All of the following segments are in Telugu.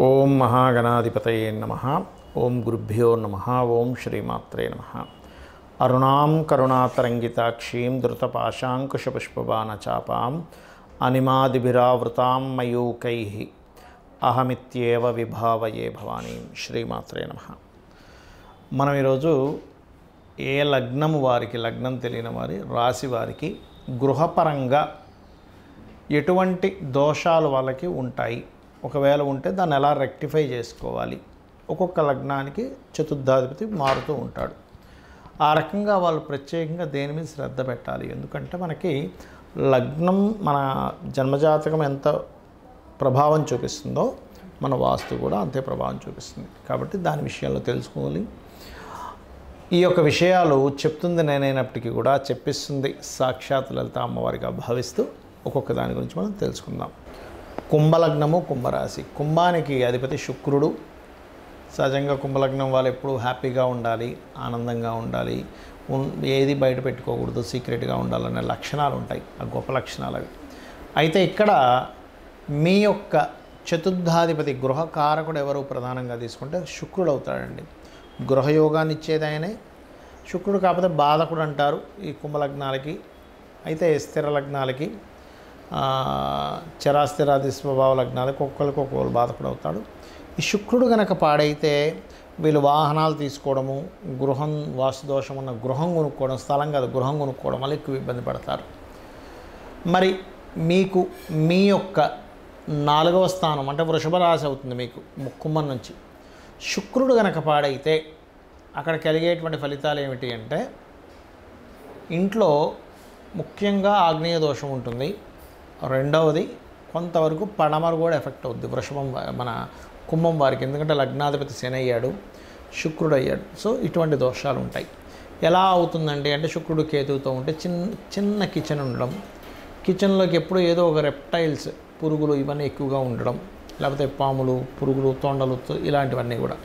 ఓం మహాగణాధిపతయే నమః. ఓం గురుభ్యో నమః. ఓం శ్రీమాత్రే నమః. అరుణాం కరుణాతరంగితాక్షీం ధృతపాశాంకుశపుష్పబాణచాపాం అనిమాదిభిరావృతాం మయూకైః అహమిత్యేవ విభావయే భవానీం. శ్రీమాత్రే నమః. మనం ఈరోజు ఏ లగ్నం వారికి, లగ్నం తెలియని వారి రాశి వారికి గృహపరంగా ఎటువంటి దోషాలు వాళ్ళకి ఉంటాయి, ఒకవేళ ఉంటే దాన్ని ఎలా రెక్టిఫై చేసుకోవాలి. ఒక్కొక్క లగ్నానికి చతుర్థాధిపతి మారుతూ ఉంటాడు. ఆ రకంగా వాళ్ళు ప్రత్యేకంగా దేని మీద శ్రద్ధ పెట్టాలి. ఎందుకంటే మనకి లగ్నం మన జన్మజాతకం ఎంత ప్రభావం చూపిస్తుందో మన వాస్తు కూడా అంతే ప్రభావం చూపిస్తుంది. కాబట్టి దాని విషయాల్లో తెలుసుకోవాలి. ఈ యొక్క విషయాలు చెప్తుంది నేనైనప్పటికీ కూడా చెప్పిస్తుంది సాక్షాత్ లలిత అమ్మవారిగా భావిస్తూ ఒక్కొక్క దాని గురించి మనం తెలుసుకుందాం. కుంభలగ్నము, కుంభరాశి. కుంభానికి అధిపతి శుక్రుడు. సహజంగా కుంభలగ్నం వాళ్ళు ఎప్పుడూ హ్యాపీగా ఉండాలి, ఆనందంగా ఉండాలి, ఏది బయట పెట్టుకోకూడదు, సీక్రెట్గా ఉండాలనే లక్షణాలు ఉంటాయి. ఆ గొప్ప లక్షణాలు అవి. అయితే ఇక్కడ మీ యొక్క చతుర్థాధిపతి గృహకారకుడు ఎవరు ప్రధానంగా తీసుకుంటే శుక్రుడు అవుతాడండి. గృహయోగాన్ని ఇచ్చేది ఆయనే శుక్రుడు. కాకపోతే బాధకుడు అంటారు ఈ కుంభలగ్నాలకి. అయితే స్థిర లగ్నాలకి, చరాస్థిరాది స్వభావ లగ్నాలకు ఒక్కొక్కరు బాధకుడు అవుతాడు. ఈ శుక్రుడు కనుక పాడైతే వీళ్ళు వాహనాలు తీసుకోవడము, గృహం వాస్తుదోషం ఉన్న గృహం కొనుక్కోవడం, స్థలం కాదు గృహం కొనుక్కోవడం వల్ల ఎక్కువ ఇబ్బంది పడతారు. మరి మీకు మీ యొక్క 4వ స్థానం అంటే వృషభ రాశి అవుతుంది. మీకు కుంభం నుంచి శుక్రుడు కనుక పాడైతే అక్కడ కలిగేటువంటి ఫలితాలు ఏమిటి అంటే ఇంట్లో ముఖ్యంగా ఆగ్నేయ దోషం ఉంటుంది. రెండవది కొంతవరకు పడమర కూడా ఎఫెక్ట్ అవుద్ది వృషభం మన కుంభం వారికి. ఎందుకంటే లగ్నాధిపతి శని అయ్యాడు, శుక్రుడు అయ్యాడు. సో ఇటువంటి దోషాలు ఉంటాయి. ఎలా అవుతుందండి అంటే శుక్రుడు కేతువుతో ఉంటే చిన్న కిచెన్ ఉండడం, కిచెన్లోకి ఎప్పుడు ఏదో ఒక రెప్టైల్స్, పురుగులు ఇవన్నీ ఎక్కువగా ఉండడం, లేకపోతే పాములు, పురుగులు, తొండలు ఇలాంటివన్నీ కూడా,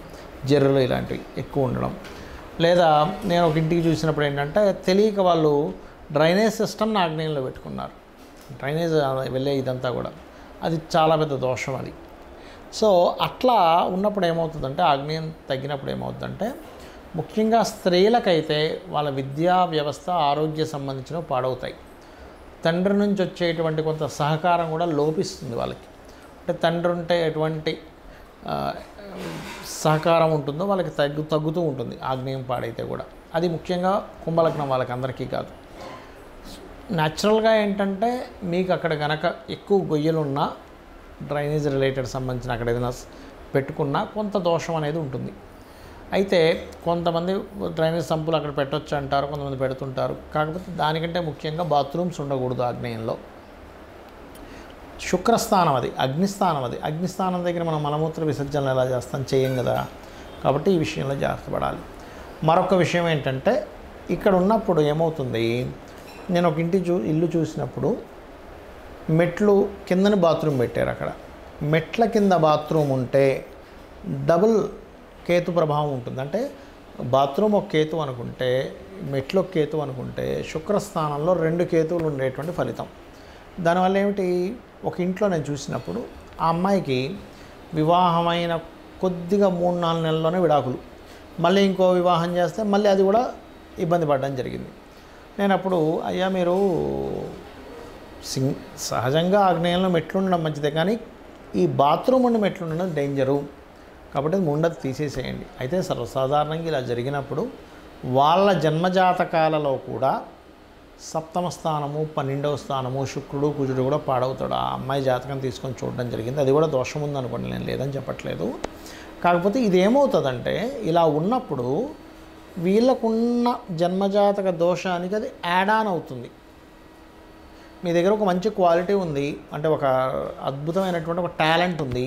జర్రులు ఇలాంటివి ఎక్కువ ఉండడం. లేదా నేను ఒక ఇంటికి చూసినప్పుడు ఏంటంటే తెలియక వాళ్ళు డ్రైనేజ్ సిస్టమ్ని ఆగ్నేయంలో పెట్టుకున్నారు. డ్రైనేజ్ వెళ్ళే ఇదంతా కూడా అది చాలా పెద్ద దోషం అది. సో అట్లా ఉన్నప్పుడు ఏమవుతుందంటే ఆగ్నేయం తగ్గినప్పుడు ఏమవుతుందంటే ముఖ్యంగా స్త్రీలకైతే వాళ్ళ విద్యా వ్యవస్థ, ఆరోగ్య సంబంధించినవి పాడవుతాయి. తండ్రి నుంచి వచ్చేటువంటి కొంత సహకారం కూడా లోపిస్తుంది వాళ్ళకి. అంటే తండ్రి ఉంటే ఎటువంటి సహకారం ఉంటుందో వాళ్ళకి తగ్గుతూ ఉంటుంది ఆగ్నేయం పాడైతే కూడా. అది ముఖ్యంగా కుంభలగ్నం వాళ్ళకి అందరికీ కాదు. న్యాచురల్గా ఏంటంటే మీకు అక్కడ కనుక ఎక్కువ గొయ్యలున్నా, డ్రైనేజ్ రిలేటెడ్ సంబంధించిన అక్కడ ఏదైనా పెట్టుకున్నా కొంత దోషం అనేది ఉంటుంది. అయితే కొంతమంది డ్రైనేజ్ సంపులు అక్కడ పెట్టొచ్చు అంటారు, కొంతమంది పెడుతుంటారు. కాకపోతే దానికంటే ముఖ్యంగా బాత్రూమ్స్ ఉండకూడదు ఆగ్నేయంలో. శుక్రస్థానం అది, అగ్నిస్థానం అది. అగ్నిస్థానం దగ్గర మనం మలమూత్ర విసర్జనలు ఎలా చేస్తాం, చేయం కదా. కాబట్టి ఈ విషయంలో జాగ్రత్త పడాలి. మరొక విషయం ఏంటంటే ఇక్కడ ఉన్నప్పుడు ఏమవుతుంది, నేను ఒక ఇల్లు చూసినప్పుడు మెట్లు కిందని బాత్రూమ్ పెట్టారు. అక్కడ మెట్ల కింద బాత్రూమ్ ఉంటే డబుల్ కేతు ప్రభావం ఉంటుంది. అంటే బాత్రూమ్ ఒక కేతు అనుకుంటే, మెట్లు ఒక కేతు అనుకుంటే, శుక్రస్థానంలో 2 కేతువులు ఉండేటువంటి ఫలితం. దానివల్ల ఏమిటి, ఒక ఇంట్లో నేను చూసినప్పుడు ఆ అమ్మాయికి వివాహమైన కొద్దిగా 3-4 నెలల్లోనే విడాకులు, మళ్ళీ ఇంకో వివాహం చేస్తే మళ్ళీ అది కూడా ఇబ్బంది పడడం జరిగింది. నేను అప్పుడు అయ్యా మీరు సహజంగా ఆగ్నేయంలో మెట్లు ఉండడం మంచిదే, కానీ ఈ బాత్రూమ్ ఉండి మెట్లు ఉండడం డేంజరు. కాబట్టి ముండది తీసేసేయండి. అయితే సర్వసాధారణంగా ఇలా జరిగినప్పుడు వాళ్ళ జన్మజాతకాలలో కూడా 7వ స్థానము, 12వ స్థానము, శుక్రుడు, కుజుడు కూడా పాడవుతాడు. ఆ అమ్మాయి జాతకం తీసుకొని చూడడం జరిగింది. అది కూడా దోషం ఉందనుకోండి, నేను లేదని చెప్పట్లేదు. కాకపోతే ఇది ఏమవుతుందంటే ఇలా ఉన్నప్పుడు వీళ్ళకున్న జన్మజాతక దోషానికి అది యాడ్ ఆన్ అవుతుంది. మీ దగ్గర ఒక మంచి క్వాలిటీ ఉంది, అంటే ఒక అద్భుతమైనటువంటి ఒక టాలెంట్ ఉంది.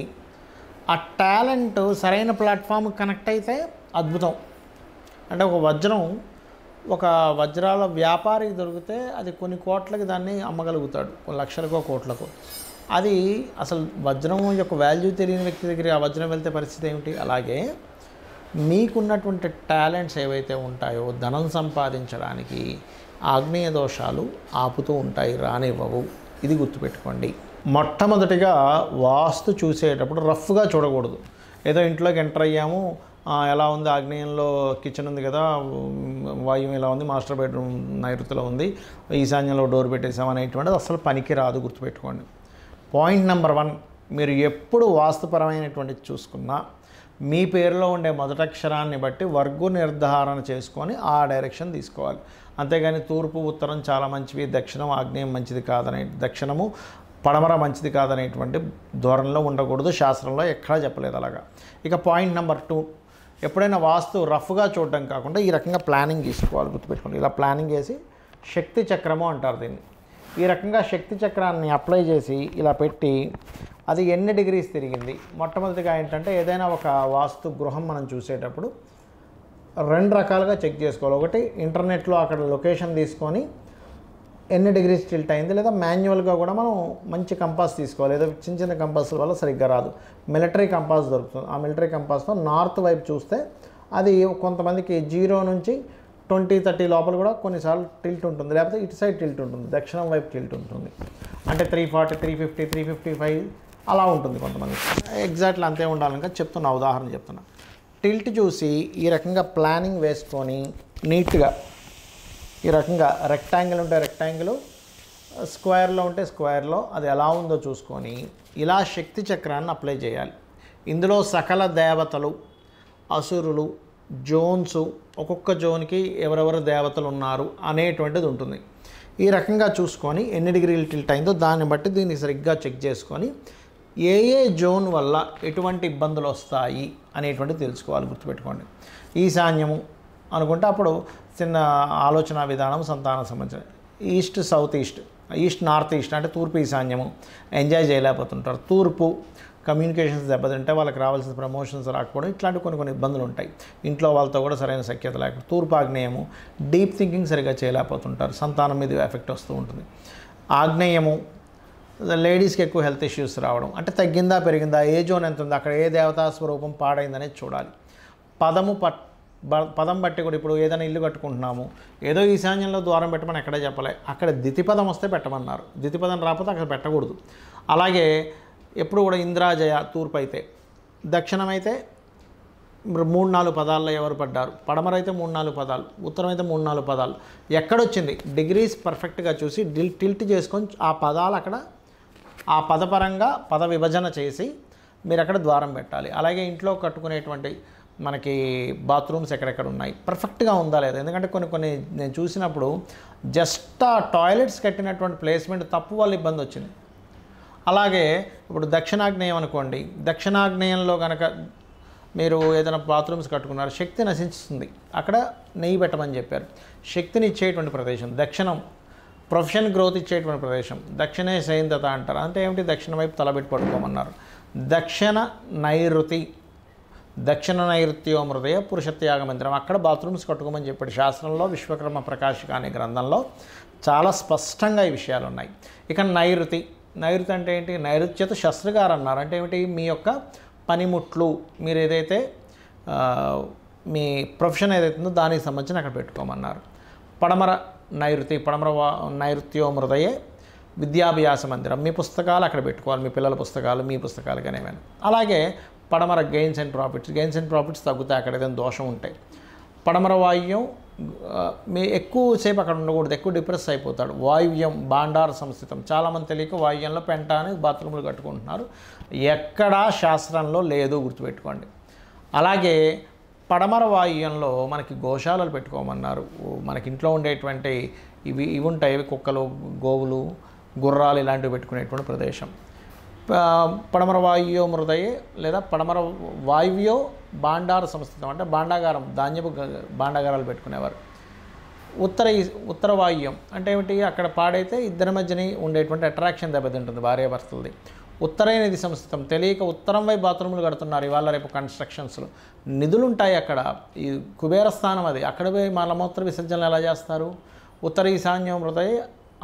ఆ టాలెంట్ సరైన ప్లాట్ఫామ్ కనెక్ట్ అయితే అద్భుతం. అంటే ఒక వజ్రాల వ్యాపారికి దొరికితే అది కొన్ని కోట్లకి దాన్ని అమ్మగలుగుతాడు, కొన్ని లక్షలకో కోట్లకో. అది అసలు వజ్రం యొక్క వాల్యూ తెలియని వ్యక్తి దగ్గర ఆ వజ్రం వెళ్తే పరిస్థితి ఏమిటి. అలాగే మీకున్నటువంటి టాలెంట్స్ ఏవైతే ఉంటాయో ధనం సంపాదించడానికి ఆగ్నేయ దోషాలు ఆపుతూ ఉంటాయి, రానివ్వవు. ఇది గుర్తుపెట్టుకోండి. మొట్టమొదటిగా వాస్తు చూసేటప్పుడు రఫ్గా చూడకూడదు. ఏదో ఇంట్లోకి ఎంటర్ అయ్యాము, ఎలా ఉంది, ఆగ్నేయంలో కిచెన్ ఉంది కదా, వాయువు ఇలా ఉంది, మాస్టర్ బెడ్రూమ్ నైరుతిలో ఉంది, ఈశాన్యంలో డోర్ పెట్టేసాం అనేటువంటిది అసలు పనికి రాదు, గుర్తుపెట్టుకోండి. పాయింట్ నెంబర్ 1, మీరు ఎప్పుడు వాస్తుపరమైనటువంటిది చూసుకున్నా మీ పేరులో ఉండే మొదటి అక్షరాన్ని బట్టి వర్గు నిర్ధారణ చేసుకొని ఆ డైరెక్షన్ తీసుకోవాలి. అంతేగాని తూర్పు ఉత్తరం చాలా మంచివి, దక్షిణం ఆగ్నేయం మంచిది కాదనే, దక్షిణము పడమర మంచిది కాదనేటువంటి ధోరణిలో ఉండకూడదు. శాస్త్రంలో ఎక్కడా చెప్పలేదు అలాగా. ఇక పాయింట్ నెంబర్ 2, ఎప్పుడైనా వాస్తు రఫ్గా చూడడం కాకుండా ఈ రకంగా ప్లానింగ్ తీసుకోవాలి, గుర్తుపెట్టుకోండి. ఇలా ప్లానింగ్ చేసి శక్తి చక్రము అంటారు దీన్ని. ఈ రకంగా శక్తి చక్రాన్ని అప్లై చేసి ఇలా పెట్టి అది ఎన్ని డిగ్రీస్ తిరిగింది. మొట్టమొదటిగా ఏంటంటే ఏదైనా ఒక వాస్తు గృహం మనం చూసేటప్పుడు 2 రకాలుగా చెక్ చేసుకోవాలి. ఒకటి ఇంటర్నెట్లో అక్కడ లొకేషన్ తీసుకొని ఎన్ని డిగ్రీస్ టిల్ట్ అయింది, లేదా మాన్యువల్గా కూడా మనం మంచి కంపాస్ తీసుకోవాలి. ఏదో చిన్న చిన్న కంపాస్ల వల్ల సరిగ్గా రాదు. మిలిటరీ కంపాస్ దొరుకుతుంది. ఆ మిలిటరీ కంపాస్తో నార్త్ వైపు చూస్తే అది కొంతమందికి 0 నుంచి 20-30 లోపల కూడా కొన్నిసార్లు టిల్ట్ ఉంటుంది, లేకపోతే ఇటు సైడ్ టిల్ట్ ఉంటుంది, దక్షిణం వైపు టిల్ట్ ఉంటుంది. అంటే 340, 350, 355 అలా ఉంటుంది కొంతమంది. ఎగ్జాక్ట్లీ అంతే ఉండాలని చెప్తున్నా, ఉదాహరణ చెప్తున్నా. టిల్ట్ చూసి ఈ రకంగా ప్లానింగ్ వేసుకొని నీట్గా ఈ రకంగా రెక్టాంగిల్ ఉంటే రెక్టాంగిల్, స్క్వేర్లో ఉంటే స్క్వేర్లో అది ఎలా ఉందో చూసుకొని ఇలా శక్తి చక్రాన్ని అప్లై చేయాలి. ఇందులో సకల దేవతలు, అసురులు, జోన్స్, ఒక్కొక్క జోన్కి ఎవరెవరు దేవతలు ఉన్నారు అనేటువంటిది ఉంటుంది. ఈ రకంగా చూసుకొని ఎన్ని డిగ్రీలు టిల్ట్ అయిందో దాన్ని బట్టి దీన్ని సరిగ్గా చెక్ చేసుకొని ఏ జోన్ వల్ల ఎటువంటి ఇబ్బందులు వస్తాయి అనేటువంటిది తెలుసుకోవాలి, గుర్తుపెట్టుకోండి. ఈశాన్యము అనుకుంటే అప్పుడు చిన్న ఆలోచన విధానం, సంతానం సంబంధించిన. East south east, east north east అంటే తూర్పు ఈశాన్యము, ఎంజాయ్ చేయలేకపోతుంటారు. తూర్పు కమ్యూనికేషన్స్ దెబ్బతింటే వాళ్ళకి రావాల్సిన ప్రమోషన్స్ రాకపోవడం, ఇట్లాంటి కొన్ని ఇబ్బందులు ఉంటాయి. ఇంట్లో వాళ్ళతో కూడా సరైన సఖ్యత లేకపోతే. తూర్పు ఆగ్నేయము డీప్ థింకింగ్ సరిగ్గా చేయలేకపోతుంటారు, సంతానం మీద ఎఫెక్ట్ వస్తూ ఉంటుంది. ఆగ్నేయము లేడీస్కి ఎక్కువ హెల్త్ ఇష్యూస్ రావడం, అంటే తగ్గిందా పెరిగిందా, ఏ జోన్ ఎంత ఉంది, అక్కడ ఏ దేవతా స్వరూపం పాడైందనేది చూడాలి. పదం బట్టి కూడా ఇప్పుడు ఏదైనా ఇల్లు కట్టుకుంటున్నాము, ఏదో ఈశాన్యంలో ద్వారం పెట్టమని ఎక్కడే చెప్పలే, అక్కడ దితిపదం వస్తే పెట్టమన్నారు. దితిపదం రాకపోతే అక్కడ పెట్టకూడదు. అలాగే ఎప్పుడు కూడా ఇంద్రాజయ తూర్పు అయితే, దక్షిణం అయితే 3-4 పదాల్లో ఎవరు పడ్డారు, పడమరైతే 3-4 పదాలు, ఉత్తరం అయితే 3-4 పదాలు, ఎక్కడొచ్చింది డిగ్రీస్ పర్ఫెక్ట్గా చూసి టిల్ట్ చేసుకొని ఆ పదాలు అక్కడ ఆ పదపరంగా పద విభజన చేసి మీరు అక్కడ ద్వారం పెట్టాలి. అలాగే ఇంట్లో కట్టుకునేటువంటి మనకి బాత్రూమ్స్ ఎక్కడెక్కడ ఉన్నాయి, పర్ఫెక్ట్గా ఉందా లేదా. ఎందుకంటే కొన్ని నేను చూసినప్పుడు జస్ట్ ఆ టాయిలెట్స్ కట్టినటువంటి ప్లేస్మెంట్ తప్పు వల్ల ఇబ్బంది వచ్చింది. అలాగే ఇప్పుడు దక్షిణాగ్నేయం అనుకోండి, దక్షిణాగ్నేయంలో కనుక మీరు ఏదైనా బాత్రూమ్స్ కట్టుకున్నారు, శక్తి నశిస్తుంది, అక్కడ నెయ్యి పెట్టమని చెప్పారు. శక్తిని ఇచ్చేటువంటి ప్రదేశం దక్షిణం, ప్రొఫెషన్ గ్రోత్ ఇచ్చేటువంటి ప్రదేశం. దక్షిణే సైందత అంటారు, అంటే ఏమిటి, దక్షిణ వైపు తలబెట్టి పడుకోమన్నారు. దక్షిణ నైరుతి, దక్షిణ నైరుత్యో హృదయ పురుషత్యాగ మందిరం, అక్కడ బాత్రూమ్స్ కట్టుకోమని చెప్పాడు శాస్త్రంలో. విశ్వకర్మ ప్రకాశిక అనే గ్రంథంలో చాలా స్పష్టంగా ఈ విషయాలు ఉన్నాయి. ఇక నైరుతి, నైరుతి అంటే ఏంటి, నైరుత్యత శస్త్రగారు అన్నారు. అంటే ఏమిటి, మీ యొక్క పనిముట్లు, మీరు ఏదైతే మీ ప్రొఫెషన్ ఏదైతే ఉందో దానికి సంబంధించి అక్కడ పెట్టుకోమన్నారు. పడమర నైరుతి, పడమర నైరుత్యో హృదయే విద్యాభ్యాస మందిరం, మీ పుస్తకాలు అక్కడ పెట్టుకోవాలి, మీ పిల్లల పుస్తకాలు, మీ పుస్తకాలు కానీ ఏమైనా. అలాగే పడమర గెయిన్స్ అండ్ ప్రాఫిట్స్ తగ్గుతాయి అక్కడ ఏదైనా దోషం ఉంటాయి. పడమర వాయువ్యం మీ ఎక్కువసేపు అక్కడ ఉండకూడదు, ఎక్కువ డిప్రెస్ అయిపోతాడు. వాయువ్యం భాండార సంస్థితం, చాలామంది తెలియక వాయువ్యంలో పెంట అని బాత్రూములు కట్టుకుంటున్నారు, ఎక్కడా శాస్త్రంలో లేదు, గుర్తుపెట్టుకోండి. అలాగే పడమర వాయువ్యంలో మనకి గోశాలలు పెట్టుకోమన్నారు. మనకి ఇంట్లో ఉండేటువంటి ఇవి ఉంటాయి, కుక్కలు, గోవులు, గుర్రాలు ఇలాంటివి పెట్టుకునేటువంటి ప్రదేశం. పడమర వాయువ్యో హృదయే లేదా పడమర వాయువ్యో భాండార సంస్థితం, అంటే భాండాగారం, ధాన్యపు భాండాగారాలు పెట్టుకునేవారు. ఉత్తర వాయువ్యం అంటే ఏమిటి, అక్కడ పాడైతే ఇద్దరి మధ్యని ఉండేటువంటి అట్రాక్షన్ దెబ్బతింటుంది భార్యాభర్తలది. ఉత్తరైనది సంస్థితం, తెలియక ఉత్తరం వైపు బాత్రూములు కడుతున్నారు ఇవాళ రేపు కన్స్ట్రక్షన్స్లో. నిధులు ఉంటాయి అక్కడ, ఈ కుబేర స్థానం అది, అక్కడ పోయి మలమూత్ర విసర్జనలు ఎలా చేస్తారు. ఉత్తర ఈశాన్యం హృదయ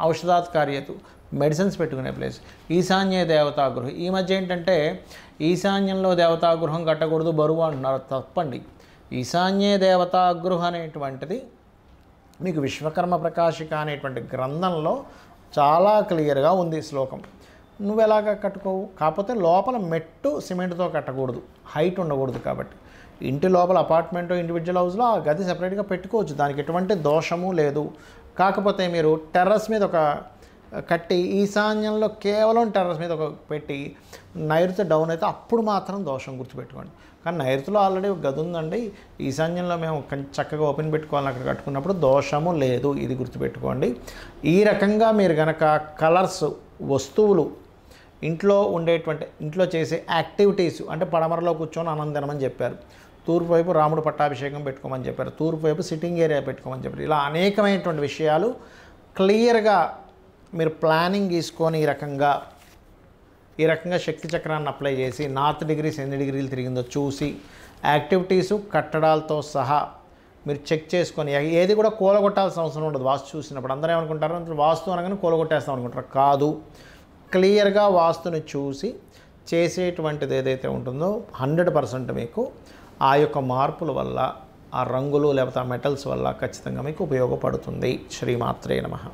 ఔషధాత్ కార్యతు, మెడిసిన్స్ పెట్టుకునే ప్లేస్. ఈశాన్య దేవతాగృహం, ఈ మధ్య ఏంటంటే ఈశాన్యంలో దేవతాగృహం కట్టకూడదు బరువు అంటున్నారు, తప్పండి. ఈశాన్య దేవతాగృహం అనేటువంటిది మీకు విశ్వకర్మ ప్రకాశిక అనేటువంటి గ్రంథంలో చాలా క్లియర్గా ఉంది శ్లోకం. నువ్వు ఎలాగ కట్టుకోవు. కాకపోతే లోపల మెట్టు సిమెంట్తో కట్టకూడదు, హైట్ ఉండకూడదు. కాబట్టి ఇంటి లోపల అపార్ట్మెంట్ ఇండివిజువల్ హౌస్లో ఆ గది సెపరేట్గా పెట్టుకోవచ్చు, దానికి ఎటువంటి దోషము లేదు. కాకపోతే మీరు టెర్రస్ మీద ఒక కట్టి ఈశాన్యంలో కేవలం టెర్రస్ మీద ఒక పెట్టి నైరుతి డౌన్ అయితే అప్పుడు మాత్రం దోషం గుర్తుపెట్టుకోండి. కానీ నైరుతిలో ఆల్రెడీ ఒక గది ఉందండి, ఈశాన్యంలో మేము చక్కగా ఓపెన్ పెట్టుకోవాలని అక్కడ కట్టుకున్నప్పుడు దోషము లేదు, ఇది గుర్తుపెట్టుకోండి. ఈ రకంగా మీరు కనుక కలర్స్, వస్తువులు, ఇంట్లో ఉండేటువంటి ఇంట్లో చేసే యాక్టివిటీస్ అంటే పడమరలో కూర్చొని ఆనందం తినమని చెప్పారు, తూర్పు వైపు రాముడు పట్టాభిషేకం పెట్టుకోమని చెప్పారు, తూర్పు వైపు సిట్టింగ్ ఏరియా పెట్టుకోమని చెప్పారు. ఇలా అనేకమైనటువంటి విషయాలు క్లియర్గా మీరు ప్లానింగ్ తీసుకొని ఈ రకంగా శక్తి చక్రాన్ని అప్లై చేసి నార్త్ డిగ్రీస్ ఎన్ని డిగ్రీలు తిరిగిందో చూసి యాక్టివిటీసు కట్టడాలతో సహా మీరు చెక్ చేసుకొని ఏది కూడా కూలగొట్టాల్సిన అవసరం ఉండదు. వాస్తు చూసినప్పుడు అందరూ ఏమనుకుంటారు, వాస్తు అనగానే కూలగొట్టేస్తాం అనుకుంటారు. కాదు, క్లియర్గా వాస్తుని చూసి చేసేటువంటిది ఏదైతే ఉంటుందో 100% మీకు ఆ యొక్క మార్పుల వల్ల, ఆ రంగులు లేకపోతే ఆ మెటల్స్ వల్ల ఖచ్చితంగా మీకు ఉపయోగపడుతుంది. శ్రీమాత్రే నమః.